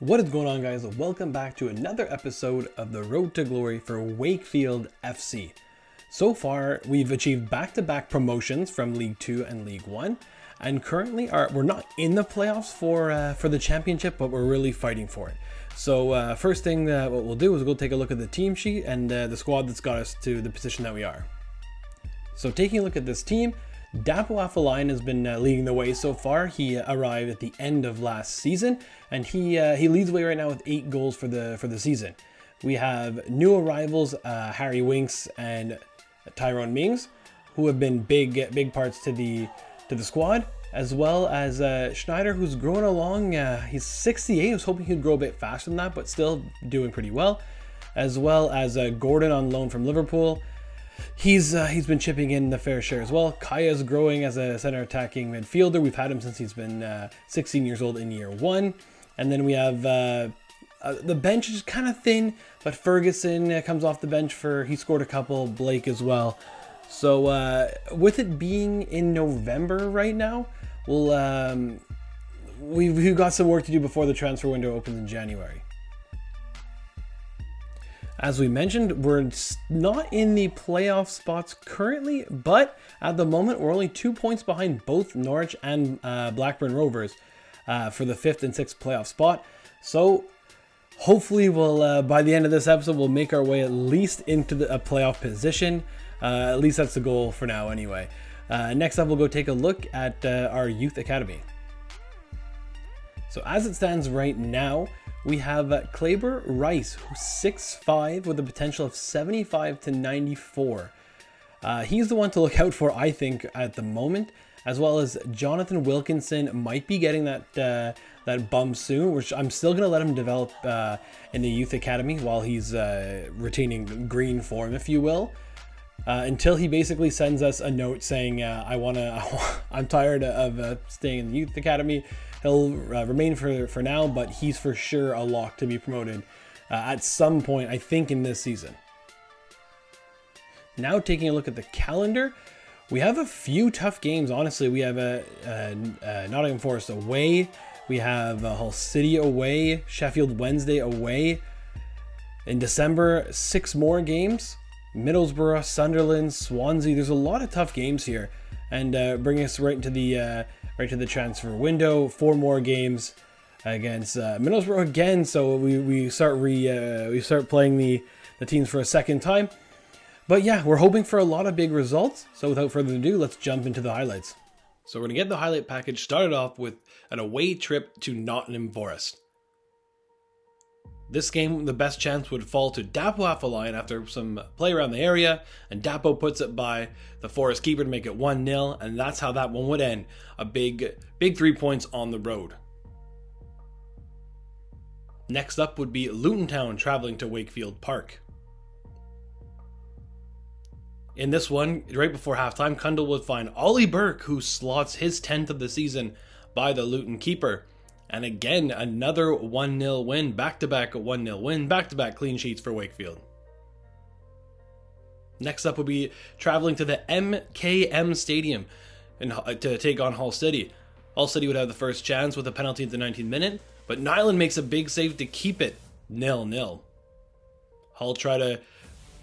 What is going on, guys? Welcome back to another episode of the Road to Glory for Wakefield FC. So far, we've achieved back-to-back promotions from League 2 and League 1, and currently we're not in the playoffs for the championship, but we're really fighting for it. So first thing what we'll do is we'll take a look at the team sheet and the squad that's got us to the position that we are. So taking a look at this team, Dapo Afolayan has been leading the way so far. He arrived at the end of last season, and he leads the way right now with 8 goals for the season. We have new arrivals, Harry Winks and Tyrone Mings, who have been big parts to the squad, as well as Schneider, who's growing along. He's 68. I was hoping he'd grow a bit faster than that, but still doing pretty well. As well as Gordon on loan from Liverpool. He's been chipping in the fair share as well. Kaya's growing as a center attacking midfielder. We've had him since he's been 16 years old in year 1. And then we have the bench is kind of thin, but Ferguson comes off the bench he scored a couple, Blake as well. So with it being in November right now, we've got some work to do before the transfer window opens in January. As we mentioned, we're not in the playoff spots currently, but at the moment, we're only 2 points behind both Norwich and Blackburn Rovers for the 5th and 6th playoff spot. So hopefully we'll, by the end of this episode, we'll make our way at least into a playoff position. At least that's the goal for now anyway. Next up, we'll go take a look at our youth academy. So as it stands right now, we have Kleber Rice, who's 6'5", with a potential of 75 to 94. He's the one to look out for, I think, at the moment, as well as Jonathan Wilkinson might be getting that bump soon, which I'm still going to let him develop in the youth academy while he's retaining green form, if you will, until he basically sends us a note saying, I'm tired of staying in the youth academy. He'll remain for now, but he's for sure a lock to be promoted at some point, I think, in this season. Now taking a look at the calendar, we have a few tough games, honestly. We have Nottingham Forest away, we have Hull City away, Sheffield Wednesday away. In December, 6 more games, Middlesbrough, Sunderland, Swansea. There's a lot of tough games here, and bringing us right to the transfer window. 4 more games against Middlesbrough again, so we start playing the teams for a second time. But yeah, we're hoping for a lot of big results. So without further ado, let's jump into the highlights. So we're gonna get the highlight package started off with an away trip to Nottingham Forest. This game, the best chance would fall to Dapo Afolayan after some play around the area, and Dapo puts it by the Forest keeper to make it 1-0, and that's how that one would end. A big 3 points on the road. Next up would be Luton Town traveling to Wakefield Park. In this one, right before halftime, Cundall would find Ollie Burke, who slots his 10th of the season by the Luton keeper. And again, another 1-0 win, back-to-back 1-0 win, back-to-back clean sheets for Wakefield. Next up would be traveling to the MKM Stadium to take on Hull City. Hull City would have the first chance with a penalty at the 19th minute, but Nyland makes a big save to keep it 0-0. Hull try to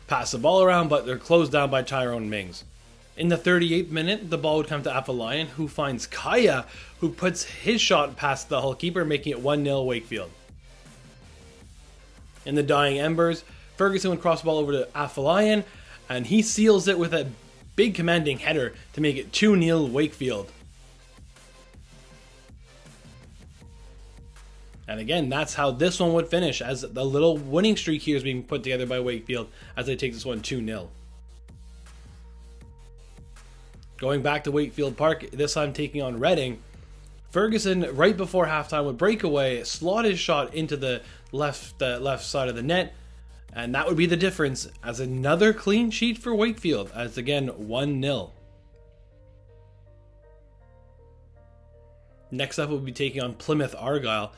pass the ball around, but they're closed down by Tyrone Mings. In the 38th minute, the ball would come to Afolayan, who finds Kaya, who puts his shot past the Hull keeper, making it 1-0 Wakefield. In the dying embers, Ferguson would cross the ball over to Afolayan, and he seals it with a big commanding header to make it 2-0 Wakefield. And again, that's how this one would finish, as the little winning streak here is being put together by Wakefield as they take this one 2-0. Going back to Wakefield Park, this time taking on Reading, Ferguson, right before halftime, would break away, slot his shot into the left side of the net, and that would be the difference, as another clean sheet for Wakefield, as again, 1-0. Next up, we'll be taking on Plymouth Argyle,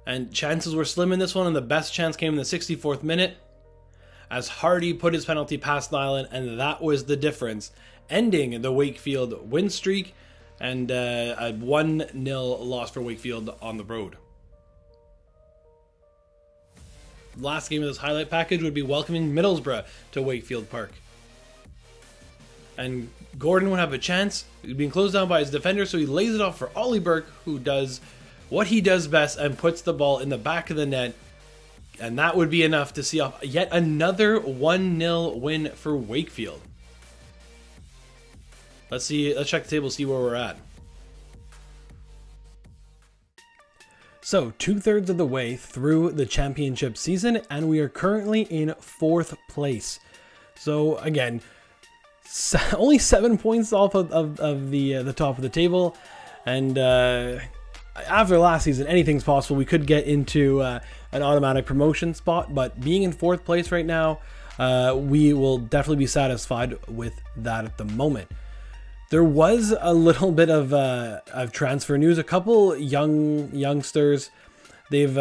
and chances were slim in this one, and the best chance came in the 64th minute, as Hardy put his penalty past Nyland, and that was the difference, ending the Wakefield win streak and a 1-0 loss for Wakefield on the road. last game of this highlight package would be welcoming Middlesbrough to Wakefield Park. And Gordon would have a chance. He's being closed down by his defender, so he lays it off for Ollie Burke, who does what he does best and puts the ball in the back of the net. And that would be enough to see off yet another 1-0 win for Wakefield. Let's check the table, see where we're at. So, 2/3 of the way through the championship season, and we are currently in 4th place. So, again, only 7 points off of the top of the table, and after last season, anything's possible. We could get into an automatic promotion spot, but being in 4th place right now, we will definitely be satisfied with that at the moment. There was a little bit of transfer news. A couple youngsters, they've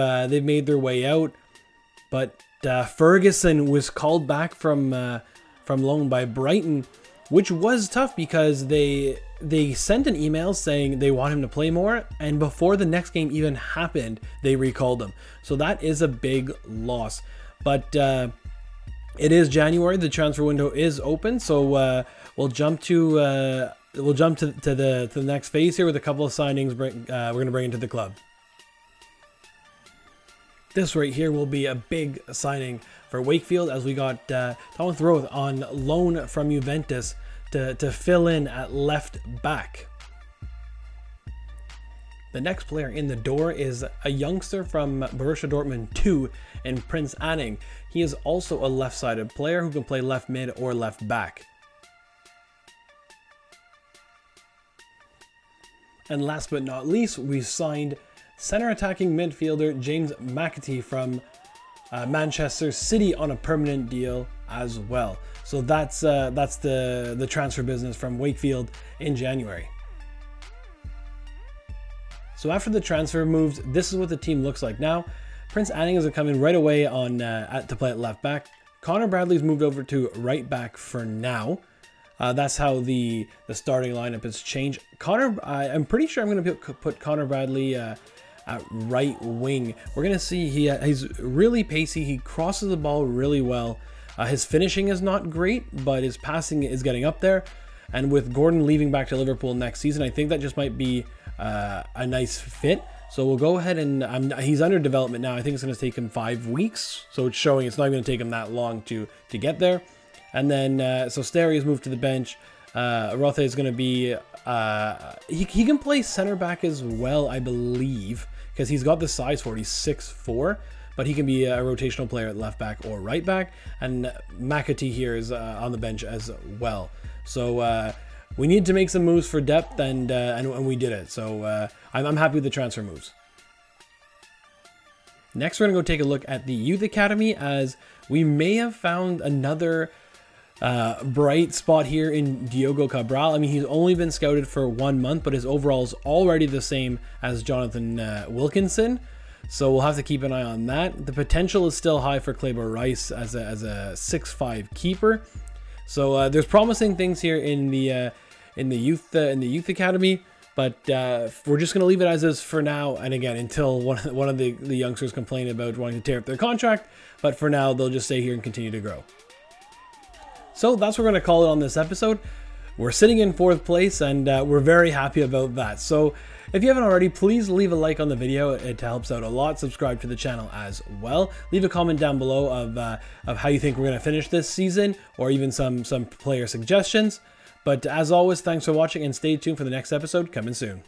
made their way out, but Ferguson was called back from loan by Brighton, which was tough because they sent an email saying they want him to play more, and before the next game even happened, they recalled him. So that is a big loss. But it is January. The transfer window is open, so we'll jump to the next phase here with a couple of signings we're going to bring into the club. This right here will be a big signing for Wakefield, as we got Thomas Roth on loan from Juventus to fill in at left back. The next player in the door is a youngster from Borussia Dortmund 2 in Prince Anning. He is also a left-sided player who can play left mid or left back. And last but not least, we signed center attacking midfielder James McAtee from Manchester City on a permanent deal as well. So that's the transfer business from Wakefield in January. So after the transfer moves, this is what the team looks like now. Prince Anning is coming right away on to play at left back. Connor Bradley's moved over to right back for now. That's how the starting lineup has changed. I'm pretty sure I'm going to put Connor Bradley at right wing. We're going to see he's really pacey. He crosses the ball really well. His finishing is not great, but his passing is getting up there. And with Gordon leaving back to Liverpool next season, I think that just might be a nice fit. So we'll go ahead and he's under development now. I think it's going to take him 5 weeks. So it's showing it's not going to take him that long to get there. And then, so Sterry has moved to the bench. Rothe is going to be, he can play center back as well, I believe, because he's got the size for it. He's 6'4", but he can be a rotational player at left back or right back. And McAtee here is on the bench as well. So we need to make some moves for depth, and we did it. So I'm happy with the transfer moves. Next, we're going to go take a look at the Youth Academy, as we may have found another bright spot here in Diogo Cabral. I mean, he's only been scouted for 1 month, but his overall is already the same as Jonathan Wilkinson. So we'll have to keep an eye on that. The potential is still high for Kleber Rice as a 6'5" keeper. So there's promising things here in the youth academy. But we're just going to leave it as is for now. And again, until one of the youngsters complain about wanting to tear up their contract. But for now, they'll just stay here and continue to grow. So that's what we're going to call it on this episode. We're sitting in 4th place, and we're very happy about that. So if you haven't already, please leave a like on the video. It helps out a lot. Subscribe to the channel as well. Leave a comment down below of how you think we're going to finish this season, or even some player suggestions. But as always, thanks for watching, and stay tuned for the next episode coming soon.